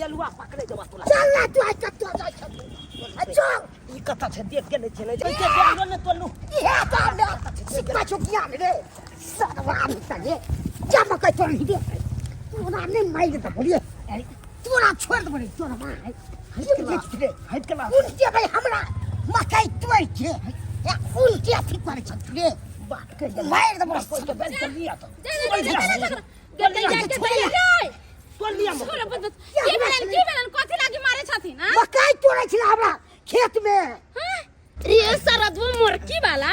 येलुआ पकड़े देबा तोला चल ना तू आई कत जाय छ चल ई कथा छे देख के नहीं चले जैसे बेंगलो ने तोलू ये तो ले सिक्का चुकिया रे सदवान तले जा मकई तोड़ ही दे तोरा ने माई दे बोलिए तोरा छोड़ दे बोली तोरा मां हाइट के ला उल्टे भाई हमरा मकई तोड़ के या उल्टे ठीक करे छ रे बात के मार दे बोली कोई के बेंच कर लिया तो तोल लिया छोड़ बद की बेलन कथि लागी मारे छथि ना मकई तोड़े छ हमरा खेत में ये सरदव मोरकी वाला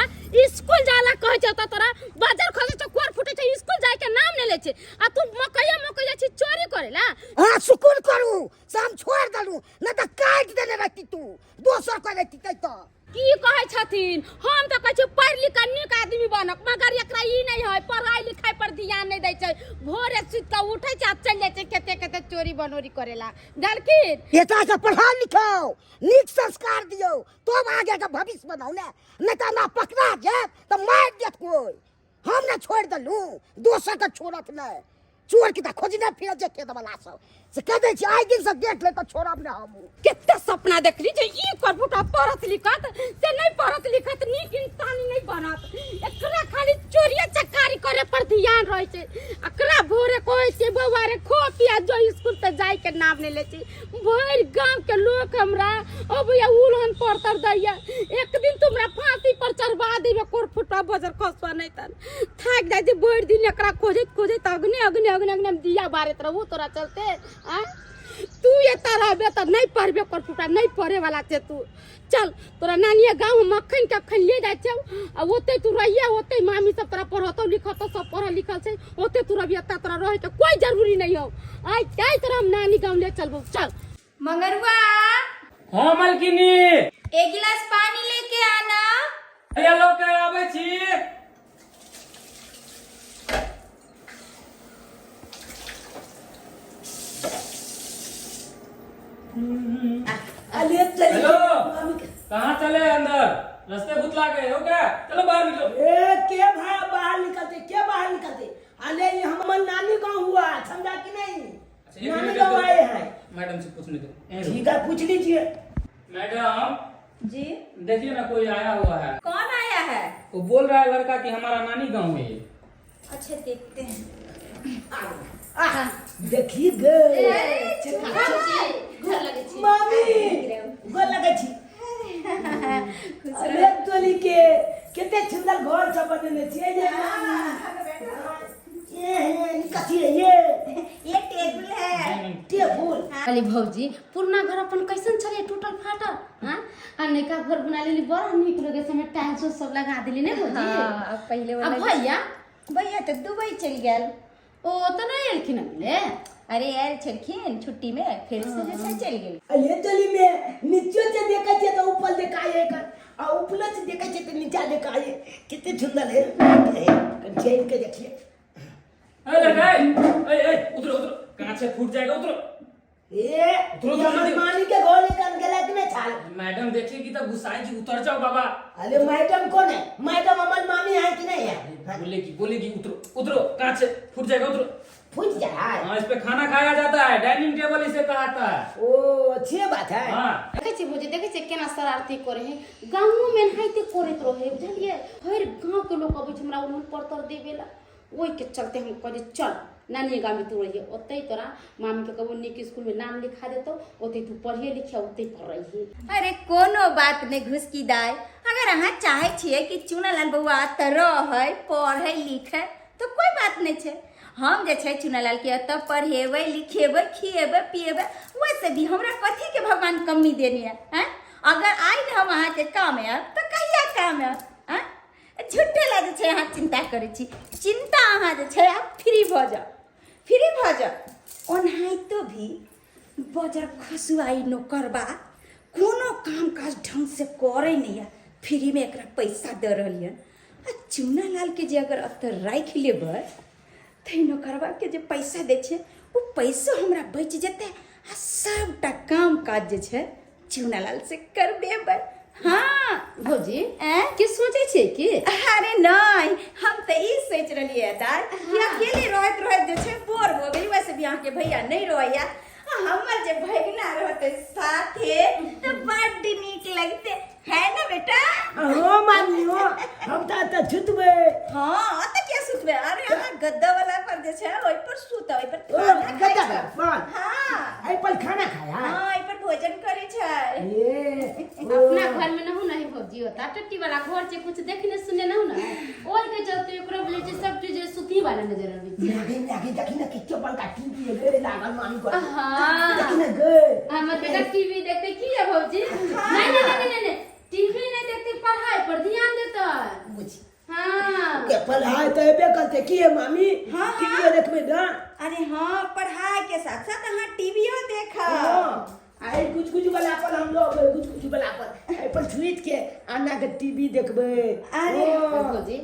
स्कूल जाला कह छ त तोरा बाजार खोजे छ कोर फुटे छ स्कूल जाय के नाम ने ले छ आ तू मकई छी चोरी करेला हां सुकून करू शाम छोड़ दलू न त काट देने रहती तू दोसर को रहती त की कहै छथिन हम त कहै छी पढ़ लिख के नीक आदमी बनक मगर एकरा ई नहीं है पढ़ाई लिखाई पर ध्यान नहीं दै छै भोरे सुत के उठै छै आ चल जाय छै केते केते चोरी बनोरी करेला गलखिन एता से पढ़ा लिखाओ नीक संस्कार दियो तो आगे का भविष्य बनाओ न त ना पकड़ा जाए त मार देत कोई हम ना छोड़ दलू दोसर का छोड़त न चोर की त खोजना फिर जे के दबला सब से कह दे छी आइ दिन से देख ले त छोड़ब न हम केते सपना देखली जे ई करबुटा पढ़त लिखत से नहीं पढ़त लिखत नीक इंसान नहीं बनत एकरा खाली चोरिया चकारी करे पर ध्यान रहे छै एकरा भोरे कहै छै बौआ रे खो पिया जो स्कूल त जाय के नाम ले छै भर गांव के लोग हमरा अब या उलहन पड़तर दैया एक दिन तुमरा फांसी पर चढ़वा देबे कोरफुटा बजर खसवा नहीं तन थाक जाय जे भर दिन एकरा खोजत अग्नि दिया बारत रहू तोरा चलते आ तू ये तारा बेटा नहीं पढ़बे कर फुटा नहीं पढ़े वाला छे तू चल तोरा नानिया गांव में मक्खन के अखन ले जाय छौ आ ओते तू रहिया ओते मामी सब तोरा पढ़तो लिखतो सब पढ़ल लिखल छै ओते तू रहिया तोरा रहे के कोई जरूरी नहीं हो आई तोरा हम नानी गांव ले चलबो चल मंगरुआ हां मलकिनी एक गिलास पानी लेके आना अरे लोग के आबै छी अले चल हेलो कहां चले अंदर रास्ते भूत लागे हो क्या चलो बाहर निकलो ए के भाई बाहर निकलते अले ये हमर नानी गांव हुआ समझा कि नहीं नानी गांव आए हैं मैडम से पूछने दो ठीक है पूछ लीजिए मैडम जी देखिए ना कोई आया हुआ है कौन आया है वो बोल रहा है लड़का कि हमारा नानी गांव है ये अच्छा देखते हैं देखिए गे घर लगे छी मामी गोल लगे छी अरे तोली के केते सुंदर घर सब बनेने छिए ये कथी है ये टेबल है टेबुल अली भौजी पुरना घर अपन कैसन छले टूटल फाटल हां आ नैका घर बना लेली बड़ नीक लगे समय टाइल्स सब लगा देली ने भौजी हां पहले वाला भैया तो दुबई चल गेल ओ त नहीं एलखिन ले अरे यार छलखिन छुट्टी में फिर से जैसे चल गेल अले तोली में नीचे से देखै छै तो ऊपर देखाए कर आ ऊपर से देखै छै तो नीचे देखाए कितने सुंदर है चेन के देखिए ए उतरो कहां से फूट जाएगा उतरो ए उतरो मानी के घर निकल गेला कि नहीं छाल मैडम देखेगी तब गुस्साए जी उतर जाओ बाबा अरे मैडम कौन है मैडम हमारी मामी है कि नहीं है बोलेगी उतरो कहां से फूट जाएगा उतरो फूट जाए हां इस पे खाना खाया जाता है डाइनिंग टेबल इसे कहता है ओ अच्छी बात है हां देखे छी भौजी देखे छी केना शरारती करे है गांव में नहाइते करत रहे बुझलिए हर गांव के लोग अबै छै हमरा उन पड़तर देवेला ओई के चलते हम कहली चल नानी गांव में तू रहिए ओते तोरा मामी के कबो निक स्कूल में नाम लिखा देतो ओते तू पढ़िए लिखिए ओते पढ़ रही अरे कोनो बात नहीं घुसकी दाय अगर अहाँ चाहे छिए कि चुनालाल बउआ त रहे पढ़े लिखे तो कोई बात नहीं छे हम जे छै चुनालाल के त पढ़ेबै लिखेबै खिएबै पिएबै वैसे भी हमरा कथी के भगवान कमी देनी है हैं अगर आई न हम अहाँ के काम आएब त कहिया काम आएब हैं झूठे लगे छै अहाँ चिंता करै छी चिंता अहाँ जे छै आप फ्री भ जा ओनाहितो भी बजर खसुआई नौकरबा कोनो काम काज ढंग से करे नहीं है फ्री में एकरा पैसा दे रही है आ चुनालाल के जे अगर अत राख लेबै त नौकरबा के जे पैसा दे छै वो पैसा हमरा बच जेतै आ सबटा काम काज जे छै चुनालाल से करबेबै हाँ भौजी की सोचे छे की अरे नहीं हम तो ई सोच रही है दार कि अकेले रहत जे छै बोर हो गेली वैसे भी अहाँ के भैया नहीं रहैया हमर जे भगना रहते साथे तो बड़ नीक लगते है ना बेटा। हो मामी हो हम तो छुतबे। हाँ त क्या सुतबे अरे यहाँ गद्दा वाला पर जे छै ओइ पर सुत ओइ पर ओ खाना खाइ गद्दा छै। पर हाँ आई पर खाना खाया। हाँ ओइ पर भोजन करे छै। ये अपना घर में नहु नहीं भौजी होता टट्टी वाला घर से कुछ देखने सुने नहु ना ओइ के चलते ओकरा बोले छै सब चीज सूती वाला नजर आवे छै। आगे देखी ना किच्चो बल का टीवी रे लागल मामी को। हाँ देखी ना गे हमर बेटा टीवी देखते की है भौजी। नहीं टीवी नहीं देखते पढ़ाई पर ध्यान देता। बुझी हाँ के पढ़ाई तो एबे करते की है मामी। हाँ, टीवी देखबे ना। अरे हाँ पढ़ाई के साथ साथ हाँ टीवीओ देखा। आई कुछ वाला पर हम लोग कुछ वाला पर आई पर छुईत के अन्ना के टीवी देखबे। अरे भौजी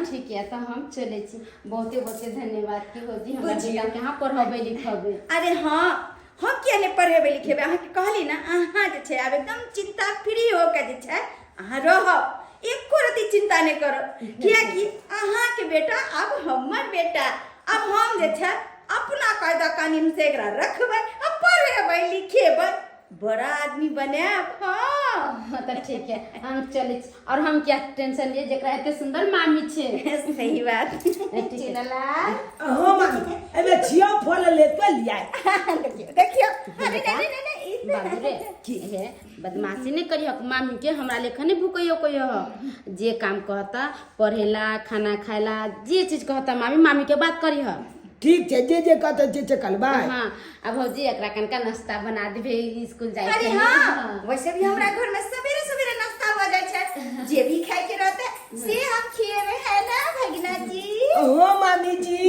ठीक है तो हम चले छी। बहुते धन्यवाद की भौजी हमरा बेटा के यहाँ पढ़ाबे लिखाबे। अरे हाँ हम किया नहीं पढ़ेबे लिखेबे अहाँ के कहली ना अहाँ जे छै आब एकदम चिंता फ्री हो के जे छै अहाँ रहब एको रति चिंता नहीं करब किया कि अहाँ के बेटा अब हमर बेटा अब हम जे छै अपना कायदा कानून से एकरा रखबै अब पढ़ेबै लिखेबै बड़ा आदमी बनाब। हाँ तो ठीक है हम चले छी। और हम क्या टेंशन लिए जेकरा एते सुंदर मामी छे। सही बात चिनला हो मामी एबे छियो फल ले तो लिया। देखियो नहीं बाबू रे की है बदमाशी नहीं करियो मामी के हमरा लेखा नहीं भूकइयो कहियो जे काम कहता पढ़ेला खाना खाएला जे चीज कहता मामी के बात करियो। ठीक छै जे कहता जे करबा। हां अब भौजी एकरा कनका नाश्ता बना देबे स्कूल जाए अरे के। हाँ वैसे भी हमरा घर में सवेरे नाश्ता हो जाए छै जे भी खाए के रहते से हम खिएबे है ना भगना जी। हो मामी जी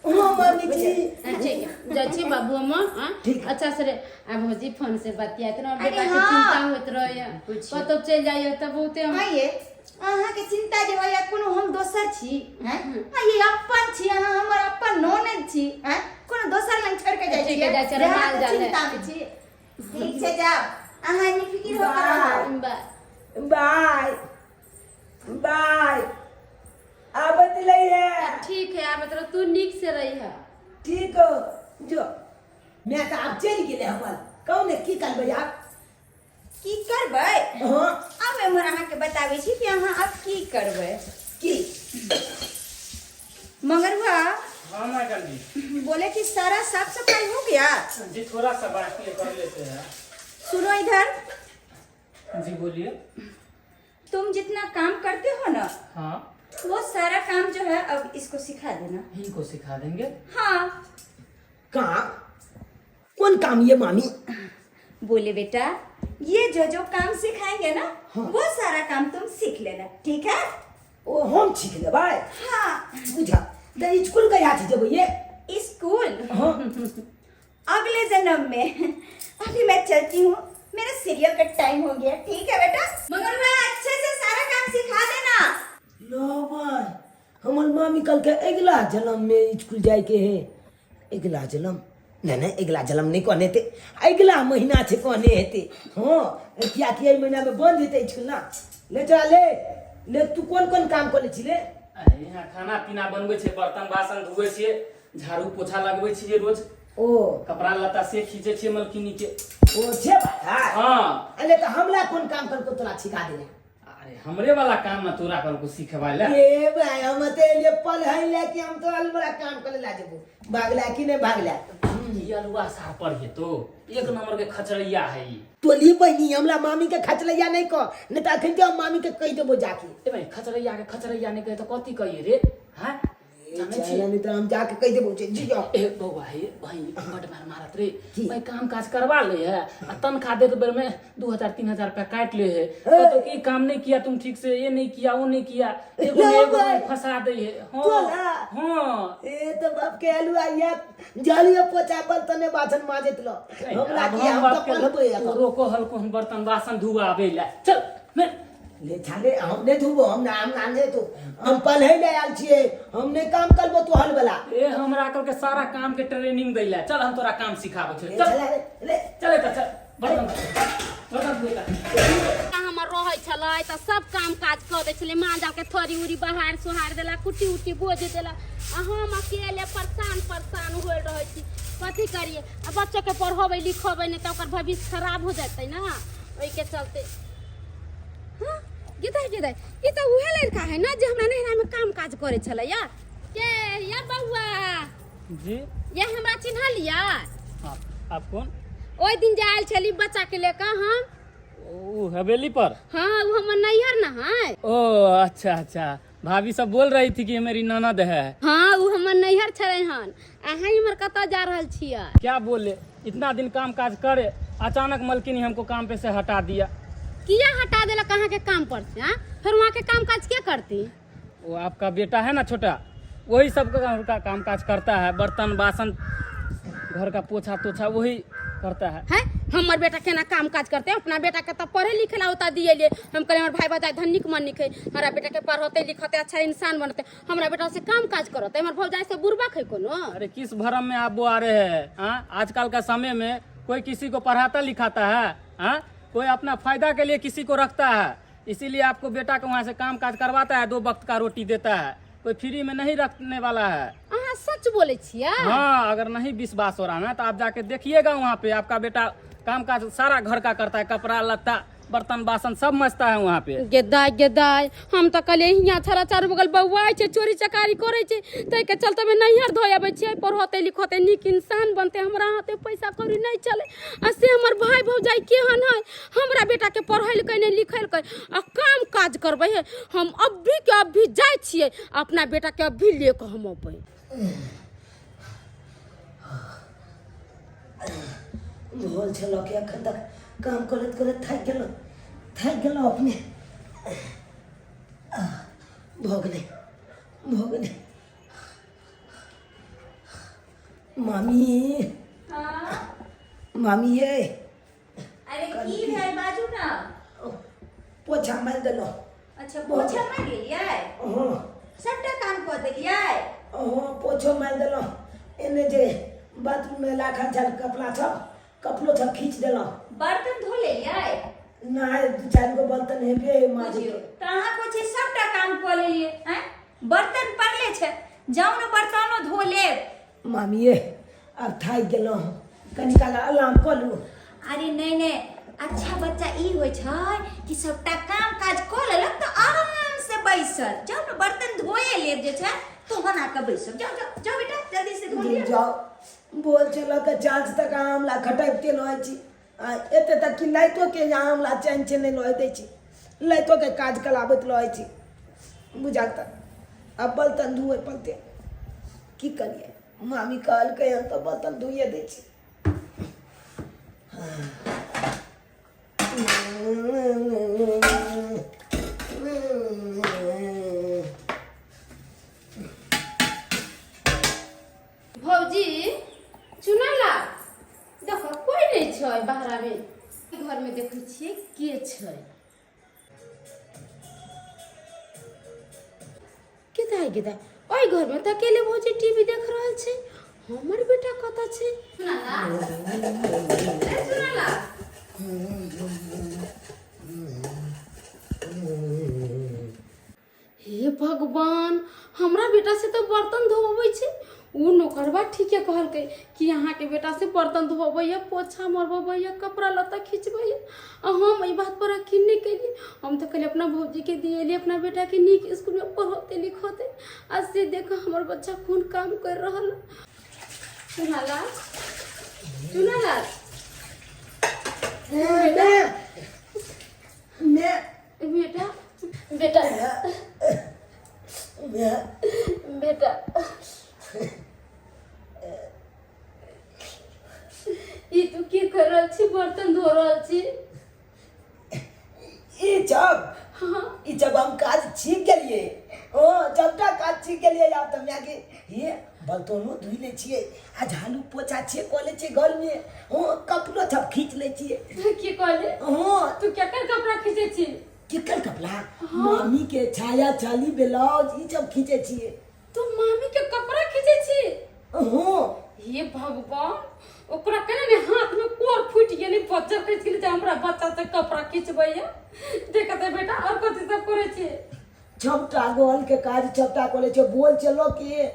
हो मामी जी ठीक है जाय छी बाबू हम। हां अच्छा से अब भौजी फोन से बतियात रह बेटा के हाँ। चिंता होत रहय कतो चल जाइयो त बहुते हम आइए अहाँ के चिंता जे होया कोनो हम दोसर छी हैं आइए अपन छी अहाँ हमर अपन ननद छी हैं कोनो दोसर लंग छोड़ के जाय छी। ठीक है, जाय छी, रुमाल डाल ले। चिंता में छी ठीक छै जाओ अहाँ निफिकिर हो कर बाय बाय आबत लइए। ठीक है अब तो तू निक से रही है। ठीक हो जो मैं तो आप चल गेले हमर कौन की करबै आप की करबै। हां अब हमर अहाँ के बताबै छी कि अहाँ अब की करबै की मगर हुआ हाँ मैडम जी। बोले कि सारा साफ सफाई हो गया। जी थोड़ा सा बाकी है कर लेते हैं। सुनो इधर जी बोलिए। तुम जितना काम करते हो ना हाँ वो सारा काम जो है अब इसको सिखा देना। इनको सिखा देंगे। हाँ काम कौन काम ये मामी। बोले बेटा ये जो काम सिखाएंगे ना वो सारा काम तुम सीख लेना ठीक है। ओ हम सीख लेबै। हाँ बुझा तो स्कूल गया थी जब ये। स्कूल हाँ अगले जन्म में अभी मैं चलती हूँ मेरा सीरियल का टाइम हो गया ठीक है बेटा मगर मैं अच्छे से सारा काम सिखा देना। लो भाई हमर मामी कल के अगला जन्म में स्कूल जाए के है। अगला जन्म नहीं अगला जन्म नहीं कहने थे अगला महीना छे कहने हेते। हाँ क्या कि महीना में बंद हेते स्कूल ना। ले जा ले तू कौन काम करे छी ले। यहाँ खाना पीना बनबै छे बर्तन बासन धोबै छे झाड़ू पोछा लगबै छे रोज ओ कपड़ा लत्ता से खींचे छे मलकिनी के। ओ छे बात है। हाँ अरे तो हमला कौन काम कर को तोरा सिखा देले। अरे हमरे वाला काम ना तोरा कर को सिखवाइला। ये भाई हम ते ले पल है ले कि हम तो अलबरा काम करे ला जेबो भागला कि नहीं भागला। ये अलुआ सार पर है तो एक नंबर के खचड़िया है ये। तोली बहनी हमला मामी के खचलैया नहीं कह नहीं तो अखन जो मामी के कह देबो जाके। ए भाई खचड़िया ने कहे तो कथी कहिए रे। हां चला नहीं तो हम जाके कह देबो जी जाओ। ए बउआ है भाई बट मार मारत रे भाई काम काज करवा ले है आ तनखा दे तो बेर में 2000-3000 रुपया काट ले है तो की काम नहीं किया तुम ठीक से ये नहीं किया वो नहीं किया एगो फंसा दे है। हां हां ए तो बाप के अलुआ या जालियो पोछा बर्तन बासन माजत लो हमला की हम तो पलबे रोको हल्को हम बर्तन बासन धुआ आबेला चल मैं ले छाले हम नहीं धुबो हम ना ने तो हम पलहे ले आल छिए हम नहीं काम करबो तो हल वाला। ए हमरा कल के सारा काम के ट्रेनिंग दैला चल हम तोरा काम सिखाबो छे चल ले चले त चल बर्तन धुआ हमर रहै छलै त सब काम काज क दै छलै माँ जाके थोड़ी उरी बहार सोहार देला कुटी उटी बोझ देला आ हम अकेले परेशान होल रहै छी कथी करिए अब बच्चों के पढ़ेबै लिखेबै नहीं तो ओकर भविष्य खराब हो जाते ना ओई के चलते। हाँ गिदाई ये तो उहे लड़का है ना जो हमरा नहरा में काम काज करे छले या के या बउआ जी ये हमरा चिन्हा लिया। हाँ आप कौन? ओई दिन जे आयल छली बच्चा के लेकर हम ओ हवेली पर? हाँ वो हमर नैहर ना है। ओ अच्छा अच्छा, भाभी सब बोल रही थी कि ये मेरी ननद है। हाँ वो हमर नैहर छले हन अहाँ हमर कता जा रहल छियै? क्या बोले, इतना दिन काम काज करे अचानक मलकिनी हमको काम पे से हटा दिया। किया हटा देला कहाँ के काम पर से? हाँ फिर वहाँ के काम काज क्या करती? वो आपका बेटा है ना छोटा, वही सब का काम काज करता है, बर्तन बासन घर का पोछा तोछा वही करता है। हमर बेटा केना काम काज करते हैं? अपना बेटा के तो पढ़े लिखे ला होता दिए लिए हम कहे हमारे भाई बताए धनिक मन निखे हमारा बेटा के पढ़ते लिखते अच्छा इंसान बनते हमारा बेटा से काम काज करते हमारे भौजाई से बुरबा है कोनो। अरे किस भरम में आप वो आ रहे हैं? आजकल का समय में कोई किसी को पढ़ाता लिखाता है? कोई अपना फायदा के लिए किसी को रखता है, इसीलिए आपको बेटा को वहाँ से काम काज करवाता है, 2 वक्त का रोटी देता है, कोई फ्री में नहीं रखने वाला है। सच बोले छिया? हाँ अगर नहीं विश्वास हो रहा ना तो आप जाके देखिएगा, वहाँ पे आपका बेटा काम काज सारा घर का करता है, कपड़ा लत्ता बर्तन बासन सब मचता है वहाँ पे। गेदाय हम तो कल यहाँ छरा चारू बगल बउआ छे चोरी चकारी करे छे तै के चलते में नैहर धोय आबै छे पढ़ते लिखते नीक इंसान बनते हमरा हाथे पैसा कौड़ी नहीं चले आ से हमर भाई भौजाई केहन है हमरा बेटा के पढ़ल के नहीं लिखल के आ काम काज करबे है हम अभी के अभी जाय छिए अपना बेटा के अभी लेके हम अबै। भोल छलो के अखन तक काम करत करत थक गेलो अपने भोगने मामी मामी ये अरे की है बाजू ना। पोछा मार देलो। अच्छा पोछा मार गेलियै? हाँ सबटा काम कर देलियै? हाँ पोछो मार देलो, एने जे बाथरूम में लाखा छल कपड़ा छ कपड़ो छ खींच देलो। बर्तन धो लेलियै? ना 2-4 गो बर्तन हेबे माजी बुझियो त अहाँ को छै सबटा काम कर लेलियै हैं? बर्तन पड़ले छै जाउ न बर्तनो धो लेब। मामी ये अब थाक गेलो कनी काल आराम कलू। अरे नहीं अच्छा बच्चा ई होय छै कि सबटा काम काज कर लेलक त आराम से बैसल जाउ न बर्तन धोए लेब जे छै तोहन आके बैसल जाउ बेटा जल्दी से धो लिअ। जाओ बोल चलो के चांच तक आमला खटाइब के लय छी एते तक कि लाइटो के आमला चैन से नहीं लय दै छी लाइटो के काज कलाबत लय छी बुझाता अब बर्तन धुए पड़ते की करिए मामी कहल के तो बर्तन धुए दै छी। भौजी चुनाला देखो कोई नहीं छै बाहर में घर में देखे छिए के छै गेदाय ओई घर में त अकेले भौजी टीवी देख रहल छै हमर बेटा कता छै चुनाला हे भगवान हमरा बेटा से तो बर्तन धोबै छै उ नौकरबा ठीके कहलकै कि यहाँ के बेटा से बर्तन धोबै पोछा मरबै कपड़ा लत्ता खींचबै आ हम ई बात पर यकीन नहीं केलिए हम तो कहलिए अपना भौजी के दिए अपना बेटा के नीक स्कूल में पढ़ते लिखते आ से देख हमर बच्चा खून काम कर रहल। चुनाला बेटा बेटा बेटा ई तू की कर रहल छी बर्तन धो रहल छी? ई जब हम काज सीख गेलिए ओ जबटा काज सीख गेलिए आब त मैं के ये बर्तनो धुई ले छिए आ झाड़ू पोछा छे क ले छिए घर में ओ कपड़ो सब खींच ले छिए। की कहले? हां तू क्या कर कपड़ा खींचे छी? केकर कपड़ा? मामी के छाया चाली ब्लाउज ई सब खींचे छिए। तू मामी के कपड़ा खींचे छी? हां हे भगवान ओकरा केना ने हाथ में कोर फूट गेली बच्चा खींच के ले हमरा बच्चा से कपड़ा खींचबै देखते बेटा और कथि सब करे छी? छपटा गोल के काज छपटा कोले छे बोल चलो के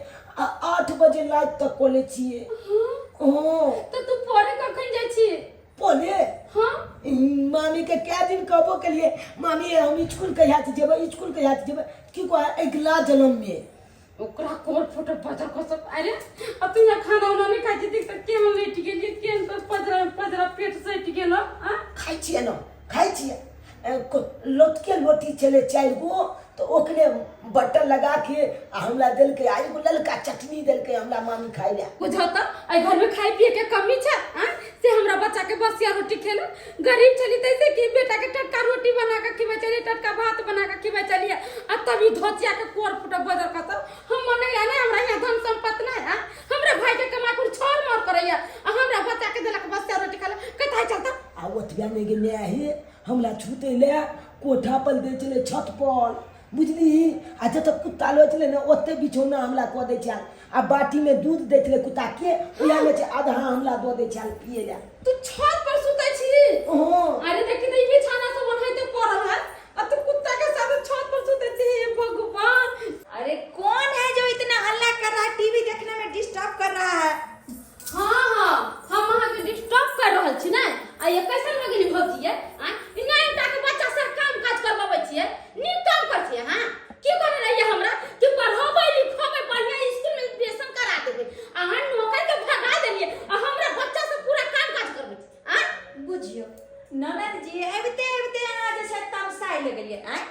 8 बजे रात तक कोले छिए ओ तो तू पढ़े कखन जाइ छी? बोले हाँ मामी के क्या दिन कहबो के लिए मामी हम स्कूल कहिया से जेबै स्कूल कहिया से जेबै की को अगला जन्म में ओकरा कोर फोटो पता कसम। अरे अब तू यहाँ खाना उना नहीं खाई थी तो के हम लेट गेलिए के तो पजरा पेट से टिक गेल। हां खाई छिए न खाई छिए लोटके रोटी चले 4 गो तो ओकरे बटर लगा के हमरा दिल के आई ललका चटनी दिल के हमरा मामी खाई ले बुझो तो आई घर में खाई पिए के कमी छै। हां से हमरा बच्चा के बसिया रोटी खेला गरीब चली तैसे कि बेटा के टटका रोटी बना के खिबे चली टटका भात बना के खिबे चलिए आ तभी धोतिया के कोर फुटा बदर का हम मने या ना हमरा यहाँ धन संपत्ति ना है हमरा भाई के कमा कुल छोड़ मार करैया आ हमरा बच्चा के देलक बसिया रोटी खाला कथाई चलता आ ओतबा नहीं गेले है हमरा छूटे ले कोठा पर दे चले छत पर बुझली आ जब कुत्ता लो चले ना ओते बिछौना हमला को दे छल आ बाटी में दूध दे चले कुत्ता के ओया में से आधा हमला दो दे छल पिए ले तू छत पर सुतै छी? ओहो अरे देखी तो बिछाना सब बनाइते पड़ल है अब तू कुत्ता के साथ छत पर सुतै छी? हे भगवान अरे कौन है जो इतना हल्ला कर रहा है, टीवी देखने में डिस्टर्ब कर रहा है? हाँ हम अहाँ के डिस्टर्ब कर रहल छी ना आ ये कैसे लगली भौजी है आ इना इनका के बच्चा से काम काज करबाबै छियै नीक काम कर छियै। हां की करे रहिए हमरा कि पढ़ाबै लिखाबै बढ़िया स्कूल में एडमिशन करा देबै अहाँ नौकर के भगा देलिए आ हमरा बच्चा से पूरा काम काज करबै छी। हां बुझियो ननद जी एबते एबते अहाँ जे छै तमसाई लगलिए आय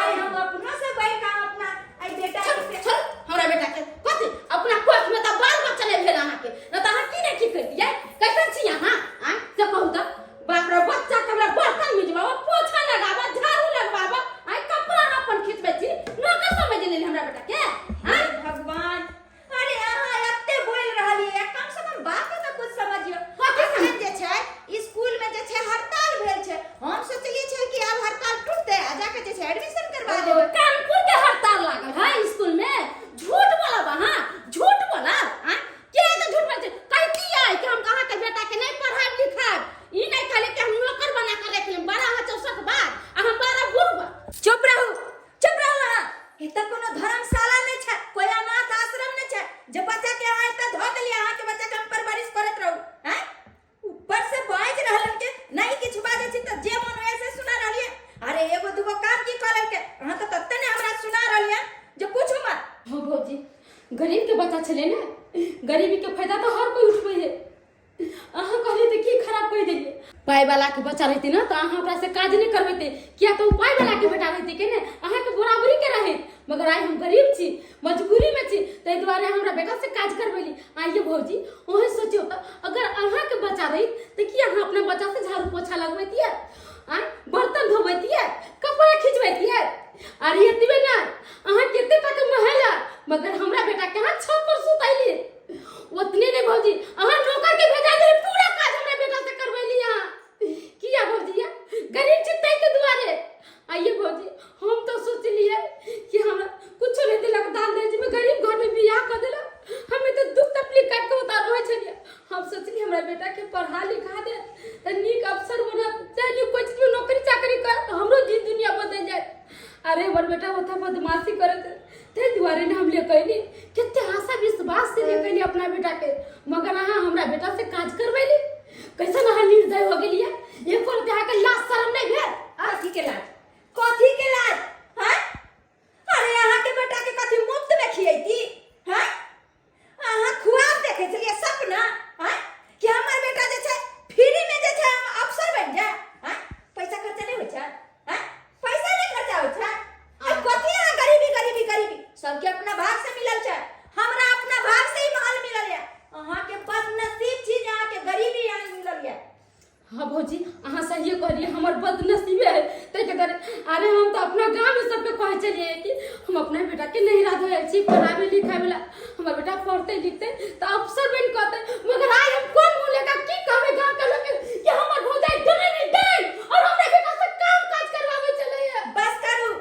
आय हम अपना से बैठ काम अपना आई बेटा के चल हमरा बेटा के कथि अपना कोख में त बाल बच्चा नहीं भेल अहाँ के न त अहाँ की नहीं की करतियै कैसन छी अहाँ? हां से कहू त बाप रे बच्चा के हमरा बर्तन मिजबावा पोछा लगावा झाड़ू लगवावा आई कपड़ा अपन खींचबै छी नौकर समझ लेली हमरा बेटा के। हे भगवान अरे अहाँ एते बोल रहलिए कम से कम बात के तो कुछ समझियो। अखन जे छै स्कूल में जे छै हड़ताल भेल छै हम सोचलिए छै कि अब हड़ताल टूटते आ जाके जे छै एडमिशन करवा देबै। कानपुर के हड़ताल लागल है स्कूल में झूठ बोला बा। हां झूठ बोला हां के तो झूठ बोलते कहती है कि हम कहा के बेटा के नहीं पढ़ाई लिखाई ई नहीं खाली के हम नौकर बना के रख ले 12 64 बार आ हम 12 गुरु चुप रहू अहाँ ए त कोनो धर्मशाला नहीं छै कोई अनाथ आश्रम नहीं छै जे बच्चा के अहाँ एत धो देलिए अहाँ के बच्चा के हम परवरिश करत रहू हैं ऊपर से बाज रहलन के नहीं किछ बाजे छी त जे मन वैसे सुना रहलिए। अरे एगो दुगो काम की करल के अहाँ त तत्ते ने हमरा सुना रहलिए जे पूछू मत। हो भौजी गरीब के बच्चा छले ना गरीबी के फायदा तो हर कोई उठबै है अहाँ कहले त की खराब कह देलिए पाई वाला के बच्चा रहती ना तो अहाँ हमरा से काज नहीं करबेते किया तो पाई वाला के बेटा रहती के ने अहाँ के बराबरी के रहे मगर आई हम गरीब छी मजबूरी में छी तै दुआरे हमरा बेटा से काज करबेली। आइए भौजी ओहे सोचियो त अगर अहाँ के बच्चा रही त की अहाँ अपने बच्चा से झाड़ू पोछा लगबैतिए आ बर्तन धोबैतिए कपड़ा खिचबैतिए अरे एतबे ना अहाँ केते तक महला मगर हमरा बेटा के हाथ छत पर सुतैली उतने ने भौजी अहाँ नौकर के भेजा दे पूरा काज हमरा बेटा से करबैली। अहाँ किया भौजी गरीब चित्तै के दुआरे। आइए भौजी हम तो सोचलिए कि हमरा कुछ नहीं दिलक दान दे में गरीब घर में बियाह कर देला हमें तो दुख तकलीफ काट के उतार होय छलिए हम सोचली हमरा बेटा के पढ़ा लिखा दे त नीक अफसर बना चाहे कोई चीज में नौकरी चाकरी कर तो हमरो दिन दुनिया बदल जाए। अरे हमर बेटा होता बदमाशी करत ते दुआरे ने हम ले कहली कितने आशा विश्वास से ले कहली अपना बेटा के मगर अहाँ हमरा बेटा से काज करबैली कैसन अहाँ निर्दय हो गेलिए एक और के के लाज शर्म नहीं भेल। कथी के लाज हैं? अरे अहाँ के बेटा के कथी मुफ्त में खियैती हैं? अहाँ खुआब देखे छलिए सपना हैं कि हमर बेटा जे छै फ्री में जे छै हम अफसर बन जाए हैं? पैसा खर्चा नहीं होय छै हैं? पैसा नहीं खर्चा होय छै आ कथी अहाँ गरीबी सबके अपना भाग से मिलल छै हमरा अपना भाग से ही महल मिलल है अहाँ के बदनसीब चीज अहाँ के गरीबी यहाँ मिलल है। हाँ भौजी अहाँ सही कहलिए हमर बदनसीबे है तै के करे अरे हम तो अपना गांव में सबके कहे चलिए कि हम अपना बेटा के नहीं राध होय छी पढ़ावे लिखावे वाला हमर बेटा पढ़ते लिखते तो अफसर बन करते मगर आज हम कौन मुंह लेकर की कहबे गांव के लोग कि हमर भौजाई डरे नहीं डर और हमरा बेटा से काम काज करवावे चले है। बस करू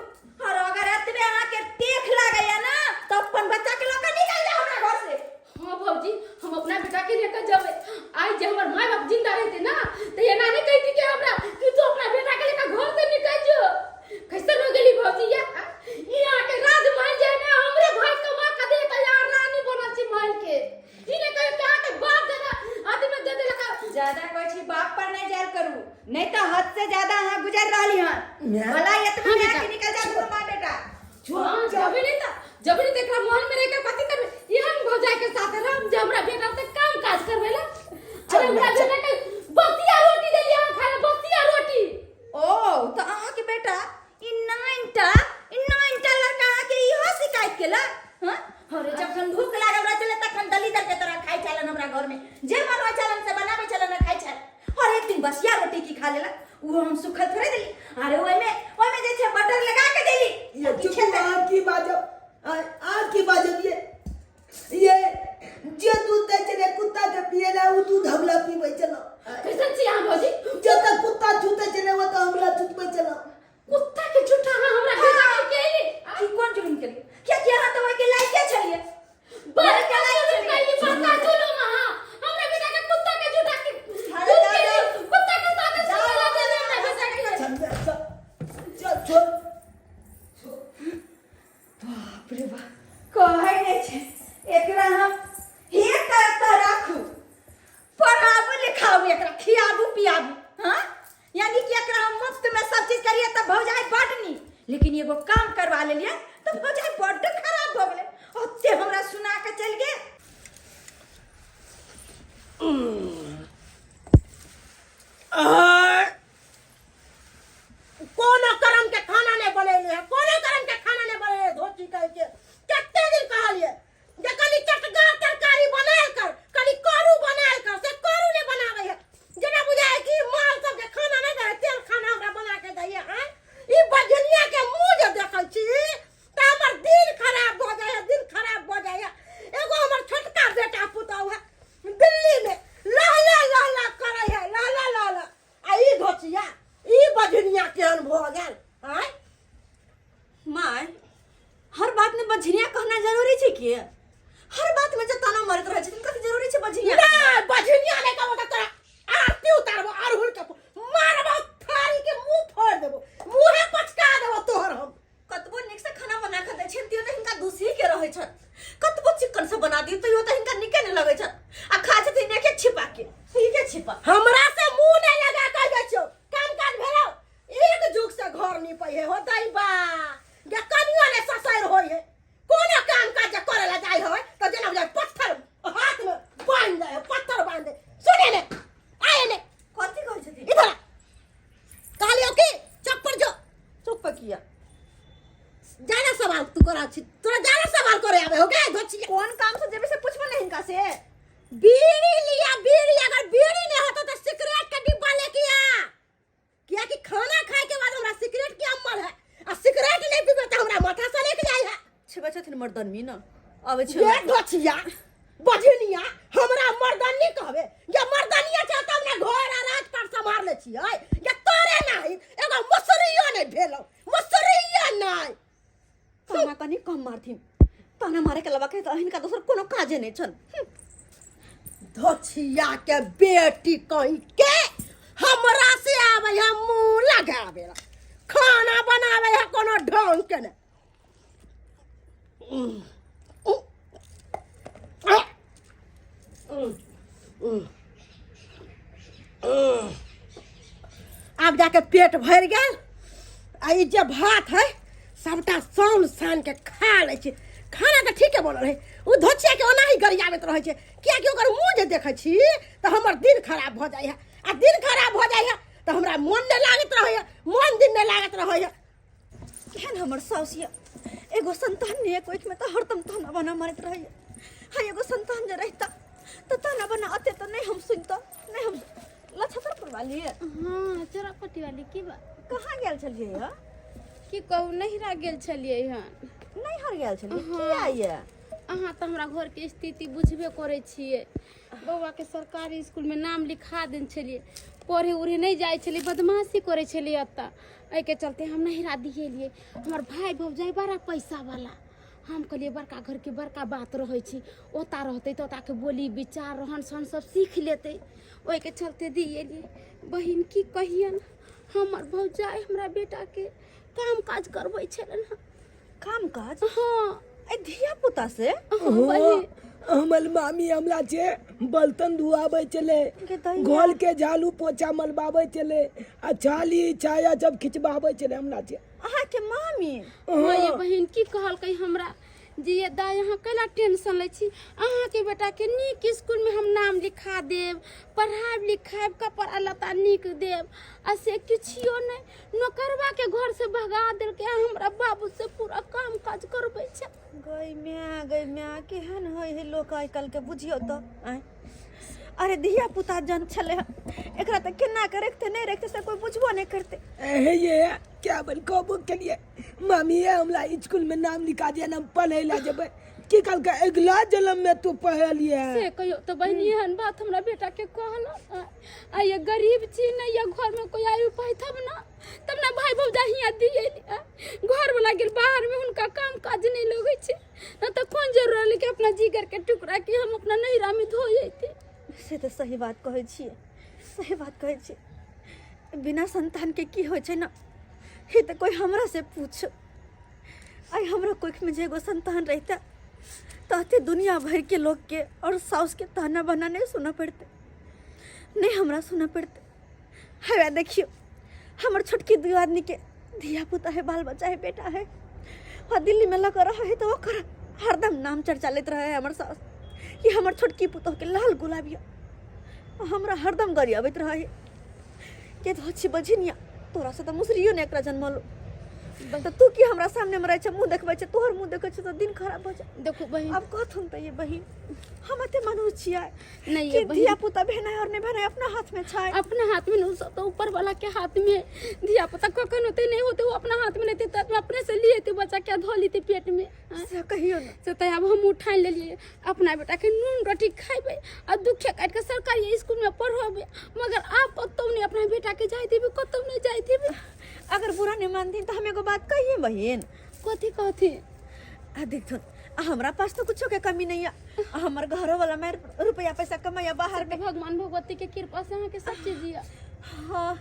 और अगर एतबे अहाँ के टेख लागैया ना तो अपन बच्चा के लेकर निकल जाओ हमरा घर से। हाँ भौजी हम अपना बेटा के लेकर जाबे आज जे हमर माय बाप जिंदा रहते ना तो ये ना नहीं कहती कि हमरा कि तू अपना बेटा के लेकर घर से निकल जो कैसे हो गेली भौजी यहाँ के राजमहल जे ना हमरे भाई कमा के दे त यार रानी बनल छी महल के ई ने कहे के आके बाप मैं भला ये तो हाँ, मैं बेटा। आके निकल जा तू मां बेटा हाँ, जब नहीं देख रहा मोहन में रह के कथी करबे ये हम भौजाई के साथ रहब जे हमरा बेटा से काम काज करबेला अरे हमरा बेटा के बसिया रोटी दे लिया हम खाए बसिया रोटी ओ तो अहाँ के बेटा इ नाइनटा लड़का के इहो शिकायत केला हां अरे जखन भूख लागल रह चले तखन दलीदर के तरह खाइ चलन हमरा घर में जे मनवा चलन से बनावे चलन खाइ छल और एक दिन बसिया रोटी की खा लेला वो हम सुखल थोड़े देली अरे ओइमे जे छे बटर लगा के देली ये चुप आज की बाजब ये जे दूध दे चले कुत्ता के पिए ना वो दूध हमला पीबै चलो कैसे छी हम भौजी जब तक कुत्ता छूते चले वो तो हमला छूतबै चलो कुत्ता के झूठा हमरा बेटा के केली की कौन जुलुम केली क्या यहाँ तो के लायक क्या छलिए बड़का जुलुम कैली बड़का जुलुम हां हमरा बेटा के कुत्ता के झूठा के अरे दादा कुत्ता के साथ सोला दे दे बेटा के चल छोड़ बाप रे बाप कहै नै छै एकरा हम एक तरह राखू पढ़ाबू लिखाबू एकरा खियाबू पियाबू हां यानी कि एकरा हम मुफ्त में सब चीज करिए त भौजाई बड नी लेकिन एगो काम करवा लेलिए तो भौजाई बड खराब हो गेले ओते हमरा सुना के चल गे कोनो करम के खाना नहीं बनेले है कोनो करम के खाना नहीं बनेले धोती कह के कितने दिन कहलिए जे कनी चटका तरकारी बनाल कर कनी करू बनाल कर से करू ने बनावे है जेना बुझाए कि माल सब के खाना नहीं दे तेल खाना हमरा बना के दैए हैं ई बजनिया के मुंह जे देखै छी त हमर दिन खराब हो जाए दिन खराब हो जाए एगो हमर छोटका बेटा पुतौ है दिल्ली में ला करे है ला आ ई धोतिया ई बजनिया केहन भ गेल हैं माय हर बात में बझनिया कहना जरूरी छै कि हर बात में जे ताना मारत रहे छै कथि जरूरी छै बझनिया नहीं बजनिया नहीं कहबो त तोरा आरती उतारबो अरहुल के मारबो थारी के मुंह फोड़ देबो मुंहे पचका देबो तोहर हम कतबो निक से खाना बना के दै छै तियो त हिनका दूसरी के रहै छै कतबो चिकन से बना दी तो यो त हिनका निके न लगै छै आ खा छै तिने के छिपा के ठीक है छिपा हमरा से मुंह नहीं लगा कह दे छो काम काज भेलो एक जुग से घर नहीं पई है होतई बा गे कनियो ने ससैर होय है कोनो काम काज करे ला जाय होय त जेना बुझाय पत्थर हाथ में बांध दे पत्थर बांध दे सुने ने आए ने कथि कहै छै इधर कालियो की चप्पल जो चुप किया जाना सवाल तू करा छी तोरा जाना सवाल करे आवे हो गए धोची कौन काम से जेबे से पूछबो नहीं हिनका से बीड़ी लिया बीड़ी अगर बीड़ी नहीं होता तो सिगरेट का डिब्बा लेके आ क्या कि खाना खाए के बाद हमरा सिगरेट की अम्मल है आ सिगरेट नहीं पीबे तो हमरा माथा से लेके जाय है छेबे छथिन मर्दनमी न आवे छै ये धोचिया बजनिया हमरा मर्दानी कहबे ये मर्दानिया चाहता हमने घर आ रात पर संभाल ले छियै ये तोरे नहीं एगो मसरियो नहीं भेलो मसरियो नहीं ताना कनी कम मारथिन ताना मारे के लबा के त हिनका दोसर कोनो काजे नहीं छन धोचिया के बेटी कहीं के हमरा से आवे हम मुंह लगावे खाना बनावे है कोनो ढंग के ने अब जाके पेट भर गेल आ ई जे भात है सबटा सान सान के खा ले छी खाना तो ठीके बनल है उ धोचिया के ओना ही गरियाबैत रहे छै किया कि ओकर मुंह जे देखै छी त हमर दिन खराब भ जाय है आ दिन खराब भ जाय है त हमरा मन नै लागत रहे है मन दिन नै लागत रहे है केहन हमर साउसिया एगो संतान ने कोइठ में त हरदम ताना बना मारत रहे हां एगो संतान जे रहता त ताना बना आते त नहीं हम सुनता नहीं हम लछतर वाली हाँ चोरापट्टी वाली की बा कहाँ गेल छलिए या की कहू नहिरा गेल छलिए हन नहीं हर गेल छलिए हाँ। किया ये अहाँ तो हमरा घर के स्थिति बुझबे करे छिए बौआ के सरकारी स्कूल में नाम लिखा देन छलिए पढ़े उढ़े नहीं जाए छलिए बदमाशी करे छलिए अत्ता एहि के चलते हम नहिरा दिए लिए हमर भाई भौजाई बड़ा पैसा वाला हम कहलिए बड़का घर के बड़का बात रहे छी ओता रहते तो ताके बोली विचार रहन सहन सब सीख लेते ओहि के चलते दिए लिए बहिन की कहियन हमर भौजाई हमरा बेटा के काम काज करबै छलन काम काज हाँ ए धिया पुता से हाँ बहिन हमर मामी हमला छे बर्तन धुआबै चले, घर के झाड़ू पोछा मलबाबै चले, आ छाली छाया सब खिंचबाबै चले हमला छे। अहाँ के मामी ये बहन की कहलकै हमरा जे ये दा यहाँ कैला टेंशन लै छी, अहाँ के बेटा के नीक स्कूल में हम नाम लिखा देब, पढ़ाब लिखाब, कपड़ा लत्ता नीक देब, आ से किछियो नहीं नौकरवा के घर से भगा देलकै, हमरा बाबू से पूरा काम काज करबै छै। गई मैं केहन है लोग आइ काल्हि के बुझियो तो आय अरे धिया पुता जन छले एकरा त केना के रखते नहीं रखते से कोई बुझबो नहीं करते। ये क्या बन कहबो केलिए मामी ये हमला स्कूल में नाम लिखा दिया, ना पढ़े ला जेबै की कल के अगला जन्म में तू पढ़लिए से कहियो तो बहनी एहन बात हमरा बेटा के कहल आ ये गरीब छी नहीं, ये घर में कोई आयु पाई तब ना भाई भौजा हिया दिए घर वाला गेल बाहर में, उनका काम काज नहीं लगे छे, ना तो कौन जरूरत है कि अपना जिगर के टुकड़ा के हम अपना नैरा में धो जैते। से तो सही बात कहै छियै, सही बात कहै छियै। बिना संतान के की होइ छै ना, हे तो कोई हमरा से पूछ। आई हमरा कोख में जेगो संतान रहता तो दुनिया भर के लोग के और साउस के ताना बना नहीं सुना पड़ते, नहीं हमरा सुना पड़ते। हवा देखियो हमर छोटकी दू आदमी के धिया पुता है, बाल बच्चा है, बेटा है, और दिल्ली में लगा रहा है तो ओकर हरदम नाम चर्चा लेत रहे है हमर साउस कि हमर छोटकी पुतोह के लाल गुलाबिया, हमरा हरदम गरियाबैत रहे है के तो अच्छी बझिनिया तोरा से तो मुसरियो ने एकरा जन्मलो, तो तू की हमरा सामने में रहे छ मुंह देखबै छ, तोहर मुंह देखै छ तो दिन खराब हो जा। देखो बहन अब कहथुन त ये बहिन हम अते मनुष्य छियै नहीं कि ये बहन धिया पुता भेना और नहीं भेना अपना हाथ में छै, अपना हाथ में नहीं, तो ऊपर वाला के हाथ में। धिया पुता कखन होते नहीं होते, वो अपना हाथ में लेते तो अपने से लिए थे बच्चा क्या धो ली थी पेट में से कहियो ना। से तो अब हम उठा ले लिए अपना बेटा के नून रोटी खाइबे और दुखे काट के सरकारी स्कूल में पढ़ाबे, मगर आप कतौ नहीं अपना बेटा के जाय देबे, कतौ नहीं जाय देबे। अगर बुरा नहीं मानती तो हम एगो बात कहिए बहिन, कथी कहथी आ देखथुन हमरा पास तो कुछो के कमी नहीं है, हमर घरो वाला में रुपया पैसा कमाया बाहर में, भगवान भगवती के कृपा से अहाँ के सब चीज दिया। हाँ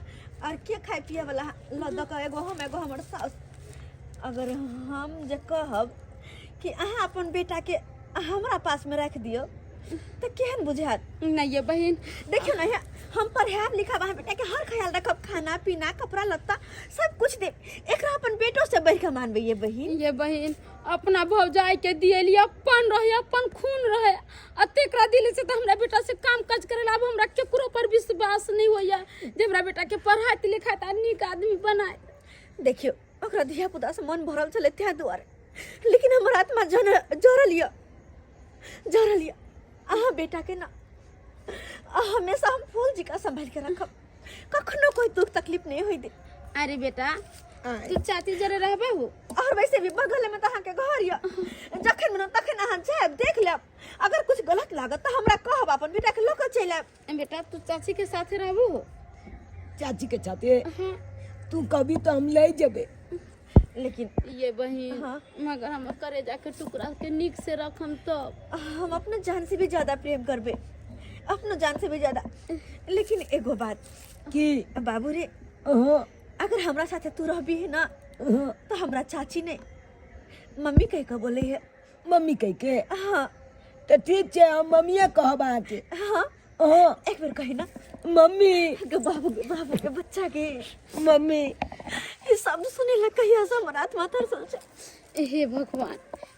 और के खाए पिए वाला लद का एगो हम एगो हमर सास। अगर हम जे कहब कि अहाँ अपन बेटा के हमरा पास में रख दियो तो केहन बुझात। नहीं ये बहन देखियो ना हम पढ़ाब लिखाब अहाँ बेटा के हर ख्याल रखब, खाना पीना कपड़ा लत्ता सब कुछ देब, एकरा अपन बेटो से बढ़ के मानबे ये बहिन। ये बहन अपना भौजाई के दिए अपन रहे, अपन खून रहे, अतेकरा दिले से तो हमरा बेटा से काम काज करे अब हमरा केकरो पर विश्वास नहीं होया जे हमरा बेटा के पढ़ाई लिखाई त नीक आदमी बनाए। देखियो ओकरा धिया पुता से मन भरल चले त्या दुआरे, लेकिन हमर आत्मा जरल लिया अहाँ बेटा के ना हमेशा हम फूल जी का संभाल के रखब, कखनो कोई दुख तकलीफ नहीं होई दे। अरे बेटा तू चाची जरे रहबे हो, और वैसे भी बगल में तो अहाँ के घर या जखन मन तखन अहाँ जाब देख लेब, अगर कुछ गलत लागत तो हमरा कहब, अपन बेटा के लोक चल आब। बेटा तू चाची के साथे रहबो हो? चाची के साथे तू कभी तो हम ले जेबे, लेकिन ये बहन हाँ। मगर हम करे जाके टुकड़ा के नीक से रखम तो हम अपने जान से भी ज्यादा प्रेम करबे, अपनो जान से भी ज्यादा। लेकिन एगो बात की बाबू रे, अगर हमरा साथे तू रहबी है ना तो हमरा चाची ने मम्मी कह के बोले है। मम्मी कह के? हाँ तो ठीक है हम मम्मिया कहब आके। हाँ एक बार कही ना मम्मी बाबू के बच्चा के मम्मी ये शब्द सुने लग कहिया से हमारा आत्मा तरसल छे। हे भगवान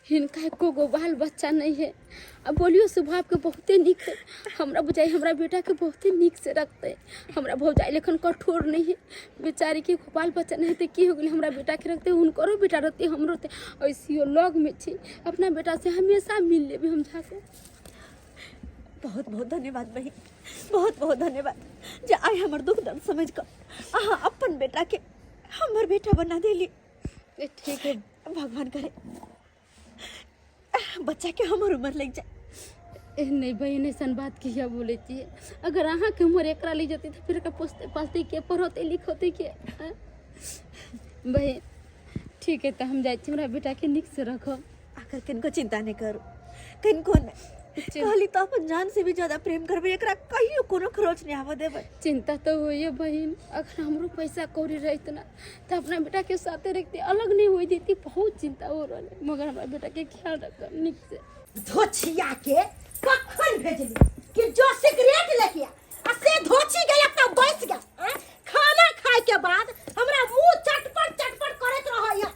हिनका को बाल बच्चा नहीं है, अब बोलियो स्वभाव के बहुते निक है, हमरा बुझाई हमरा बेटा के बहुते निक से रखते, हमरा भौजाई लेखन कठोर नहीं है, बेचारी के बाल बच्चा नहीं थे की हो गई, हमरा बेटा के रखते उनको बेटा रहते हम रहते ऐसी लग में छी, अपना बेटा से हमेशा मिल लेबे हम जाके। बहुत बहुत धन्यवाद बहन, बहुत बहुत धन्यवाद जे आई हमर दुख दर्द समझ कर अहाँ अपन बेटा के हमर बेटा बना देली। ठीक है भगवान करे बच्चा के हमर उम्र लग जाए। नहीं बहन ऐसा बात किया बोले चाहिए, अगर अहाँ के उम्र एकरा ले जाती तो फिर पोसते पालते के पढ़ते लिखते के बहन। ठीक है तो हम जाए हमरा बेटा के निक से रखो। आकर किनको चिंता नहीं करो, किनको कहली तो अपन जान से भी ज्यादा प्रेम करबे, एकरा कहियो कोनो खरोच नहीं आवा देबे। चिंता तो होइए बहन, अगर हमरो पैसा कौड़ी रहत ना तो अपना बेटा के साथे रखती, अलग नहीं हुई देती। बहुत चिंता हो रहा है, मगर हमारा बेटा के ख्याल रख निक से। धोछिया के कखन भेजली कि जो सिगरेट लेके आ से धोछी गई अपना बैस गया। खाना खाए के बाद हमरा मुंह चटपट करत रहैया।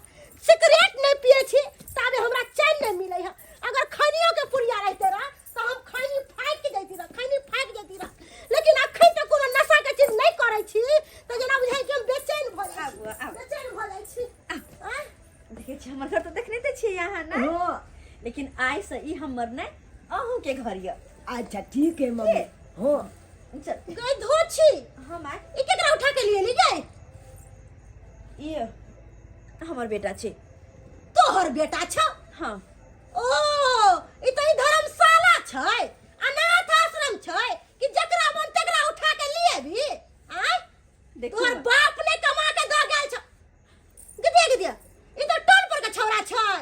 सिगरेट नहीं पिए छी ताबे हमरा चैन नहीं मिलै है। अगर खनियो के पुरिया रहते रहा तो हम खैनी फाइक देती रहा। लेकिन अखन तक कोनो नशा के चीज नहीं करै छी तो जना बुझाइ कि हम बेचैन भ जाइ छी। देखे छी हमर घर तो देखने ते छी यहाँ ना, हां लेकिन आइ से ई हमर ने अहू के घर ये। अच्छा ठीक है मम्मी। हां चल गई धोछी हम आए। ई केकरा उठा के लिए ले गए? ये हमर बेटा छी। तोहर बेटा छ? हां। ओ ई तो ई धर्मशाला छै, अनाथ आश्रम छै कि जकरा मन तकरा उठा के लिए भी? आय देखो तोहर बाप ने कमा के द गेल छ। गिदिया ई तो टोल पर के छौरा छै।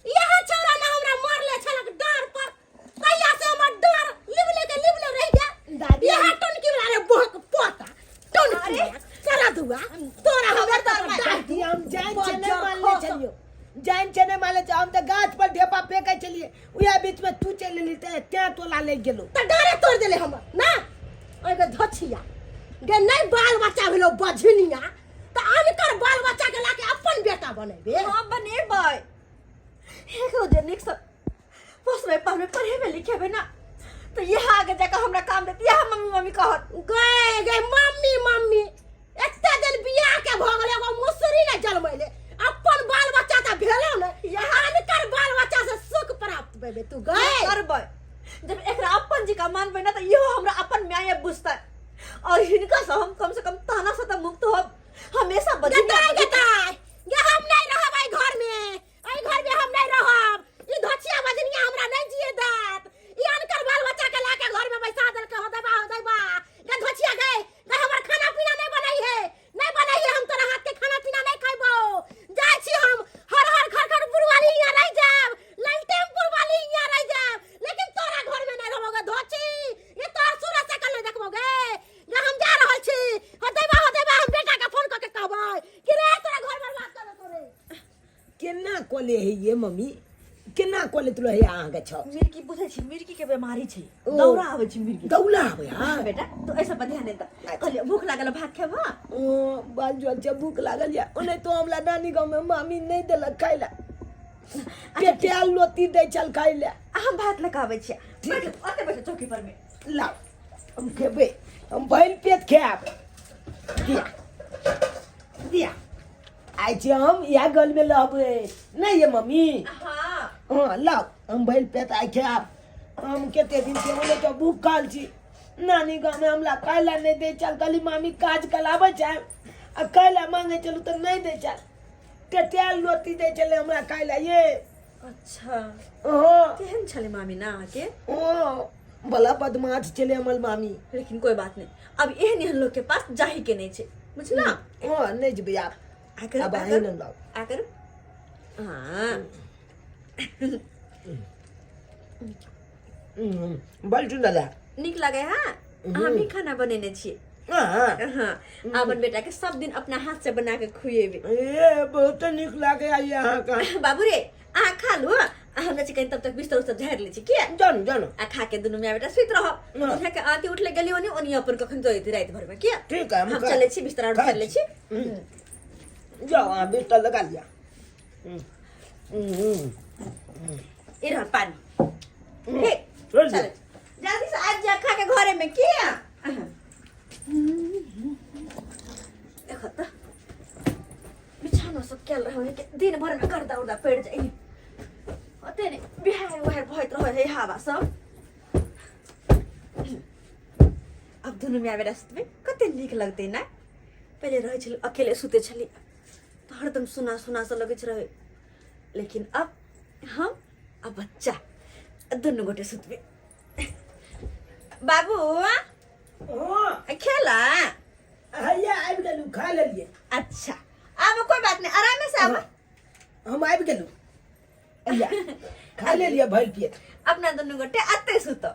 यह छौरा ना हमरा मार ले छलक डर पर। कहिया से हमर डर लिबले रह गया। दादी यह टन की रे बहक पोता टन अरे करा दुआ तोरा हमर तर दादी हम जान चने मारले चलियो, जान चने मारले हम तो गाछ पर ढेपा फेंके चलिए, उया बीच में तू चल ली त्या तोला ले गेलो त डरे तोड़ देले हमर ना। ओगे धछिया गे नहीं बाल बच्चा भेलो बझनिया त अनकर बाल बच्चा के लाके अपन बेटा बनेबे। हां बनेबै। एको जे निक से पोसबे पढ़बे पढ़ेबे लिखेबे ना तो यह आगे जाकर हमरा काम देती। यह मम्मी कहत गे मम्मी एते दिन बियाह के भ गेले एगो मुसरी ने जन्मैले। अपन बाल बच्चा त भेलो ने, यहाँ अनकर बाल बच्चा से सुख प्राप्त बेबे तू गए करबै। जब एकरा अपन जी का मानबै ना तो इहो हमरा अपन न्याय बुझतै और हिनका से हम कम से कम ताना से तो मुक्त होब। हमेशा गताय गे हम नहीं रहब आई घर में हम नहीं रहब। ई धछिया बजनिया हमरा नहीं जिए देत। ई अनकर बाल बच्चा के लाके घर में बैसा देल के हो देबा गे धछिया गए हमर खाना पीना नहीं बनाई है हम तोरा हाथ के खाना पीना नहीं खाइबो। जाय छी हम हर घर पुरवाली यहाँ रह जाब, ललटेमपुर वाली यहाँ रह जाब, लेकिन तोरा घर में नहीं रहबोगे धोची। ये तोर सूरत से कल देखबोगे गे हम जा रहल छी। हो देबा हम बेटा के फोन करके कहबै कि रे तोरा घर बर्बाद कर तोरे। केना कोले है ये मम्मी, केना कोले तुलो है आगे छ मिर्गी बुझै छी, मिर्गी के बीमारी छै, दौरा आबै छी मिर्गी। दौला आवे हां बेटा तो ऐसा पर ध्यान दे त कहलिए भूख लागल भात खेबा। ओ बाल जल से भूख लागल या ओने तो हमला नानी गांव में मामी नहीं देलक खाइला, पेटियाल लोती दे चल खाइला। हम भात लगाबै छी। बैठ चौकी पर में ला हम खेबे, हम भइल पेट खाब। दिया आइ छी हम या गल में लहबे नहीं ये मम्मी। हां हाँ लाओ हम भइल पेट आइ खाब। हम केते दिन से बोले तो भूख खाल छी, नानी गांव में हमला खाइला नहीं दे चल, कली मामी काज कलावे छै आ खाइला मांगे चलू तो नहीं दे चल, पेटियाल लोती दे चले हमरा खाइला ये। अच्छा हाँ केहन छले मामी ना के? ओ भला बदमाश चले हमर मामी। लेकिन कोई बात नहीं, अब एहन लोग के पास जाही के नहीं छे, बुझला? हाँ नहीं जबे आप आकर अब आए न लाओ आकर हां बल चुनला निक लगे। हां हम ही खाना बनेने छी। हाँ हां अपन बेटा के सब दिन अपना हाथ से बना के खुएबे। ये बहुत निक लागे आई यहाँ का। बाबू रे आ खा लो, हमरा चिकन तब तक बिस्तर उस्तर झाड़ ले छी के जानो आ खा के दुनु में बेटा सुत रह। उठा के आती उठले गेली ओनी अपन कखन जोइती रात भर में के। ठीक है हम चले छी बिस्तर उठा ले छी। जाओ आप बिस्तर लगा लिया। इधर पानी हे छोड़ चल दे। जल्दी से आज जा खा के घरे में किया। देखो तो बिछानो सब क्या रहे के दिन भर में गर्दा उर्दा पेड़ जाई होते ने बिहार वहार भइत रहे है हवा सब। अब दुनु में आवे रात में कते नीक लगते ना। पहले रहे छल अकेले सुते छली तो हरदम सुना सुना सा लगे रहे, लेकिन अब हम अब बच्चा दुनु गोटे सुतबे। बाबू हाँ खेला हैया आबि गेलू खा लेलिए। अच्छा अब कोई बात नहीं, आराम से आवा। हम आबि गेलू। अय्या खा ले लिया भइल पिए अपना दोनों गोटे आते सुतो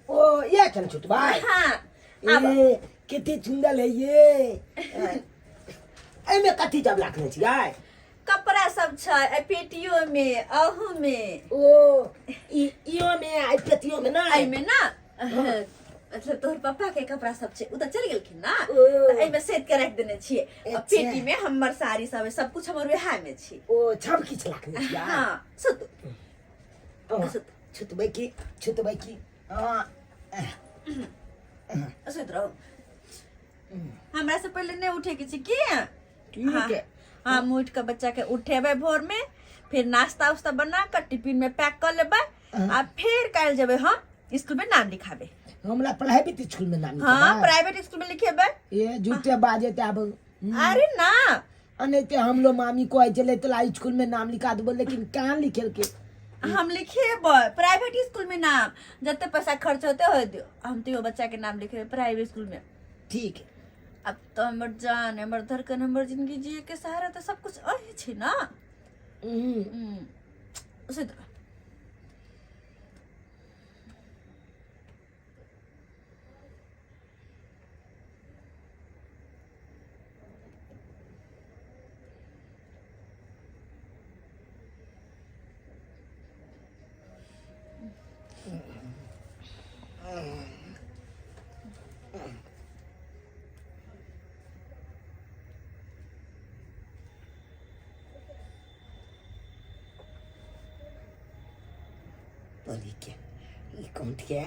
ओ ये चल छोटू भाई हाँ ए कितनी सुंदर है ये एमे कथी जब लाखने छियै कपड़ा सब छै पेटियो में अहू में ओ इयो में आई पेटियो में ना आई में ना मतलब तोहर पापा के कपड़ा सब छै उ त चल गेलखिन ना ओ। त एमे सेट के रख देने छियै अच्छा। पेटी में हमर साड़ी सब कुछ हमर वहा में छी ओ छब किछ लाखने छियै हाँ सुतो छुतबै की हां सुत रहो हमरा से पहले नहीं उठे के छी की ठीक है हम उठ के बच्चा के उठेबे भोर में फिर नाश्ता उस्ता बना कर टिफिन में पैक कर लेबै आ फिर काल जेबे हम स्कूल में नाम लिखाबे हमरा प्राइवेट स्कूल में नाम हाँ लिखा प्राइवेट स्कूल में लिखेबे ये झूठे बाजे ते अब अरे ना अनेते हम लोग मामी को चले तो स्कूल में नाम लिखा दो लेकिन कहाँ लिखे के हम लिखेबे प्राइवेट स्कूल में नाम जते पैसा खर्च होते हो दियो हम तो बच्चा के नाम लिखेबे प्राइवेट स्कूल में ठीक है अब तो हमर जान हमर धड़कन हमर जिंदगी जिए के सहारा तो सब कुछ अही छै ना उसे तो बोली के ई कौन के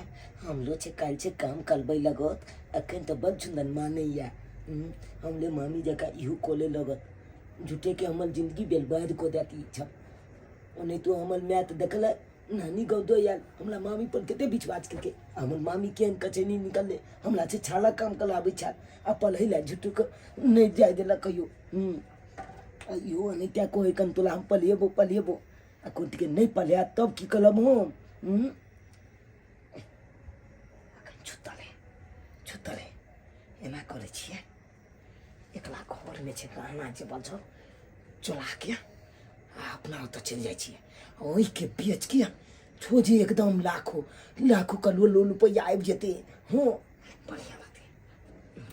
हम लोग से कल से काम करबे लगत अखन तो बड़ सुंदर माने या हम ले मामी जका इहू कोले लगत झूठे के हमर जिंदगी बर्बाद को देती छ ओने तो हमर मैथ देखल नानी गौदो यार हमरा मामी पर कते विश्वास करके हमर मामी के कचनी निकलले हमरा से छाला काम कराबे छ आ पलहिला झूठू को नहीं जाय देला कहियो अयो नहीं त्या कोई कन तोला हम पलिएबो आ कोन के नहीं पलिया तब की कलम हम अखन छुतले एना करे छिए एकला घर में छे गहना जे बल छ चला के आ अपना तो चल जाय छिए ओई के बेच के छोजे एकदम लाखों का लोल रुपया आबि जेते हो बढ़िया बात है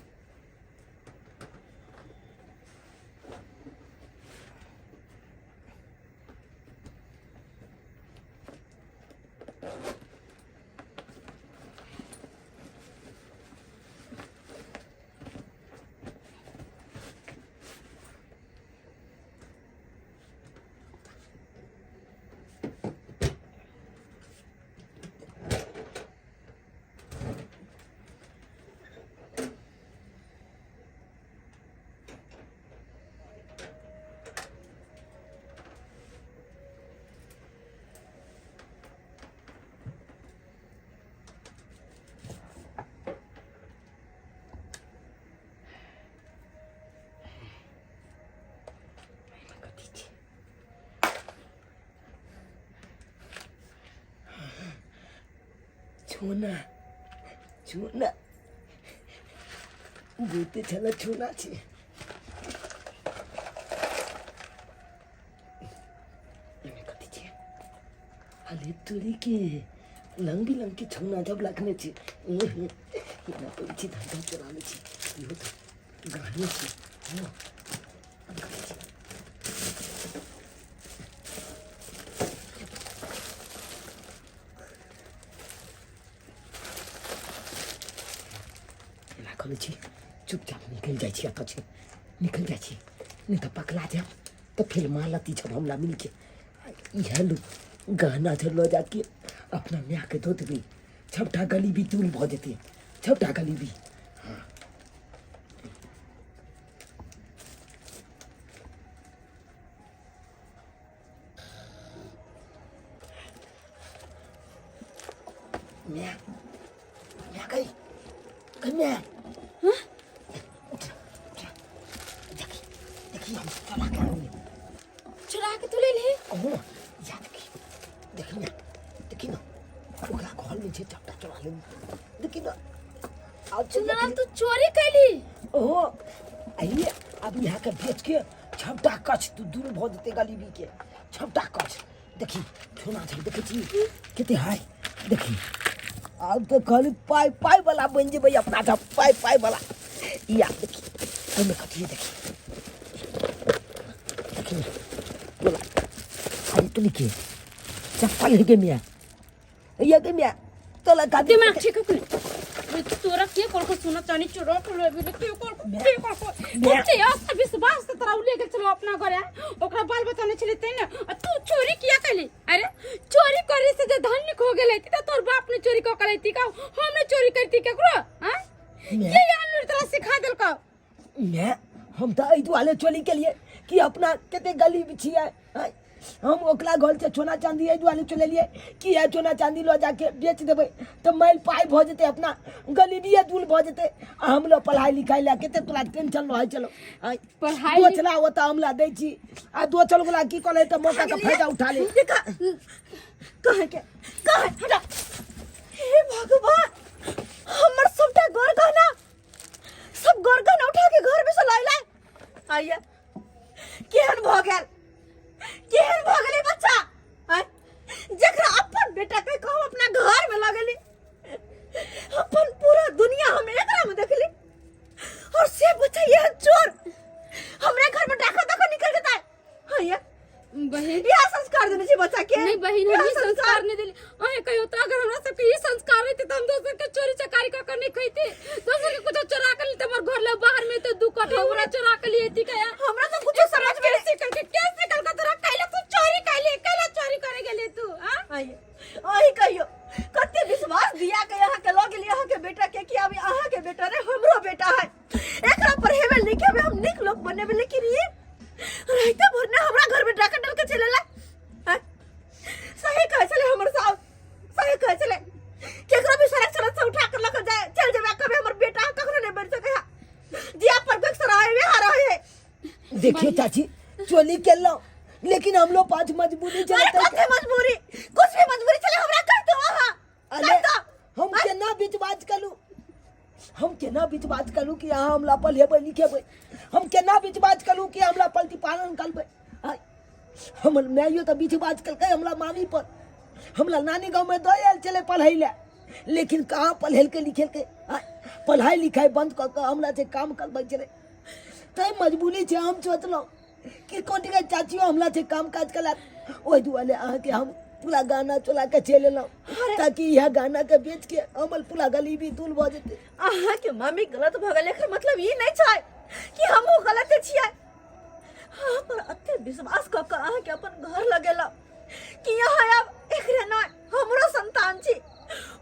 छोना गोते छला छोना छे मैंने कथी छे अले तोरी के लंबी के छोना जब लगने छे इना तो छी धंधा चलाने छे यो तो गाने छे हो चुपचाप निकल जाए निकल जाए नहीं तो पकड़ा जाए तो फिर मालती जब हमला मिल के यह लो गहना लो जाके अपना म्या के धोत भी छपटा गली भी दूर भो देती छपटा गली भी हाँ म्या म्या गई म्या चुरा के तू ले ले या देखी ना ओकरा घर में छे चपटा चला ले देखी ना चुनाव तू चोरी कैली ओहो आइए अब यहाँ के बेच के छपटा कच तू दूर भो देते गली भी के छपटा कच देखी छोना छै देखै छी कते हाय देखी आब तो खाली पाई पाई वाला बन जेबै अपना सब पाई पाई वाला या देखी ओमे कथी देखी देखी बोला आई तो लिखे चप्पल है के मिया ये के मिया तो लगा दिमाग ठीक है तोरा के कोल को सुना चानी चोरा को ले के कोल को कते आस्था विश्वास से तोरा लेके चलो अपना घर ओकरा बाल बच्चा ने छले तेने तू चोरी किया कैली अरे चोरी करे से जे धनिक हो गेलै त तोर बाप ने चोरी क कलै ती का हमने चोरी करती केकरो हां ये यार तोरा सिखा देल का मैं हम तो आई वाले चोरी के लिए कि अपना केते गली बिछी है हम ओकला घर से सोना चांदी आई वाले चले लिए कि है सोना चांदी लो जाके बेच देबे तो मैल पाई भ जते अपना गलीबिए दूल भ जते हम लो पढ़ाई लिखाई ला केते तोला टेंशन रह चलो पढ़ाई दो चला होता हमला दै छी आ दो चल वाला की करे त मौका का फायदा उठा ले कहे हटा हे भगवान हमर सबटा घर गहना सब घर गहना उठा के घर में से लाइला आइया केहन भ गेल बच्चा जकरा अपन बेटा के कहू अपना घर में लगली अपन पूरा दुनिया हम एकरा में देखली और से बच्चा ये चोर हमरे घर में डाका निकल जाता है ये बहन यह संस्कार देने चाहिए बच्चा के नहीं बहन हम संस्कार नहीं दिली अहे कहियो त अगर हमरा सब के ई संस्कार रहते त हम दोसर के चोरी चकारी का करने खइते दोसर के कुछ चोरा कर लेते हमर घर ले बाहर में तो दू कठा हमरा चोरा कर लिए थी कया हमरा तो कुछ समझ में कैसे करके तोरा कैला तू चोरी कैला चोरी करे गेले तू हां ओही कहियो कते विश्वास दिया के यहाँ के लग लिया के बेटा के कि अब यहाँ के बेटा रे हमरो बेटा है एकरा पर हेवे लिखे में हम निक लोग बने में लेकिन ये रहते भरने हमरा घर में डाका डाल के चलेला सही कह चले हमर साहब सही कह चले केकरा भी सड़क चलत से उठा कर लेकर जाए चल जावे कभी हमर बेटा कखनो नहीं बन सके जिया पर कोई सराय में आ रहा है देखिए चाची चोरी के लो लेकिन हम लोग पांच मजबूरी चलते अरे मजबूरी कुछ भी मजबूरी चले हमरा कह दो हां अरे हम केना बीच बात कलू कि यहाँ हमला पल हेबै लिखेबै हम केना बीच बात कलू कि हमरा पलटी पालन करबै हमर माइयो तो बीच बात कलकै हमरा मामी पर हमरा नानी गांव में दो आयल चले पढ़ै ले लेकिन कहाँ पढ़ेल के लिखेल के पढ़ाई लिखाई बंद कर के हमरा से काम करबै छलै तै मजबूरी छै हम सोचलहुँ कि कोटी के चाचियो हमला से काम काज कला ओहि दुआरे अहाँके हम पूरा गाना चला के चल एलहुँ ताकि यह गाना के बेच के हमर पूरा गली भी दूल भ जेतै अहाँ के मम्मी गलत भ गेल एकर मतलब ई नहीं छै कि हमहु गलत छियै हाँ पर अते विश्वास क के अहाँ के अपन घर लगेला कि यहाँ अब एकरे ना हमरो संतान छी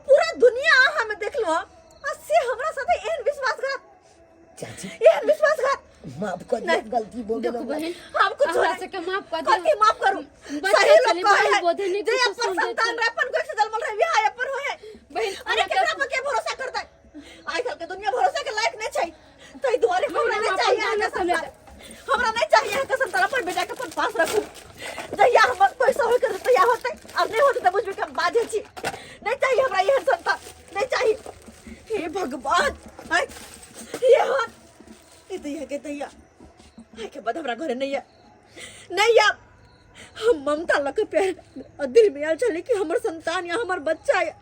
पूरा दुनिया अहाँ में देखलो आ से हमरा साथे एहन विश्वासघात चाची एहन विश्वासघात माफ कर दे गलती बोल देखो बहन हम कुछ हमरा से के माफ कर दे कथी माफ करू बच्चा सही लोग चले कहे बोधे नहीं जे कुछ अपन सुन संतान रे अपन कोई से जन्मल रहे बिहाय अपन होए बहन अरे केकरा पर के भरोसा करता आइ काल के दुनिया भरोसा के लायक नहीं छै तई दुआरे हमरा नहीं चाहिए आगे संतान हमरा नहीं चाहिए आगे संतान अपन बेटा के अपन पास रखू जहिया हम पैसा होय कर तैयार होते अब नहीं होते त बुझबे के बाजे छी नहीं चाहिए हमरा यह संतान नहीं चाहिए हे भगवान हाय ये हाथ इतया के तैया हाय के बाद हमरा घरे नहीं है हम ममता लके प्यार दिल में आल चले कि हमर संतान या हमर बच्चा है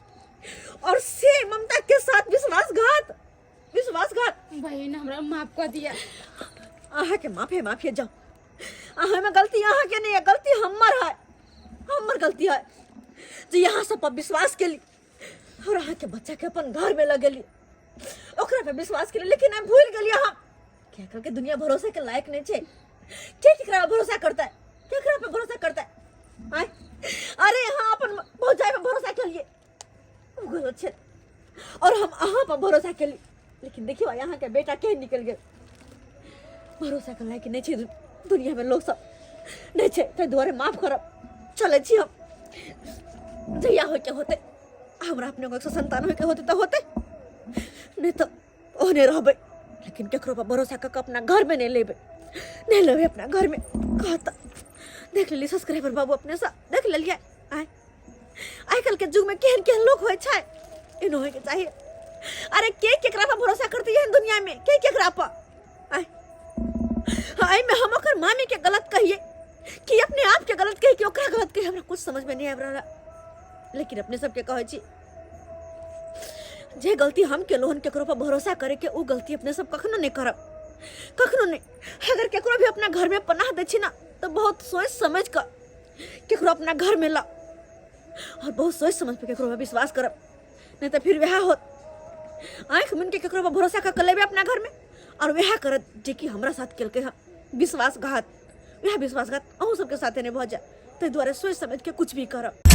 और से ममता के साथ विश्वासघात बहन हमरा माफ कर दिया आहा के माफे जाओ आहा में गलती आहा के नहीं है गलती हमर गलती है जो यहाँ सब पर विश्वास के ली और आहा के बच्चा के अपन घर में लगेली ओकरा पे विश्वास के लिए लेकिन हम भूल गेली हम क्या करके दुनिया भरोसे के लायक नहीं छे केकरा भरोसा करता है केकरा पे भरोसा करता है आय अरे यहाँ अपन भौजाई पे भरोसा कर लिए गलत छे और हम अहाँ पर भरोसा के लिए लेकिन देखियो यहाँ के बेटा के निकल गए भरोसा कर लायक नहीं छे दुनिया में लोग सब नहीं छे ते द्वारे माफ करब चले छी हम जया हो के होते हमरा अपने को संतान हो के होते तो होते नहीं तो ओने रहबे लेकिन केकरो पर भरोसा कर अपना घर में नहीं लेबे अपना घर में कहता देख लेली सब्सक्राइबर बाबू अपने सा देख लेलिए आइ कल के युग में केहन केहन लोग होय छै इन होय के चाहिए अरे के केकरा पर भरोसा करती है दुनिया में के केकरा पर आई में हम ओकर मामी के गलत कहिए कि अपने आप के गलत कही कि ओकरा गलत कही, हमरा कुछ समझ में नहीं आब रहा। लेकिन अपने सबके कहै छी जे गलती हम केलोहन केकरो पर भरोसा करे के उ गलती अपने सब कखनो नहीं करब, कखनो नहीं। अगर केकरो भी अपना घर में पनाह दै छी ना तो बहुत सोच समझ कर केकरो अपना घर में ला, और बहुत सोच समझ के केकरो पर विश्वास करब, नहीं तो फिर वह होत आँख मन के केकरो पर भरोसा कर लेबे अपना घर में, और वह करत जे कि हमरा साथ केलके है विश्वासघात, वह विश्वासघात अहूँ सबके साथे नहीं भऽ जाए। ताहि दुआरे सोच समझ के कुछ भी करब।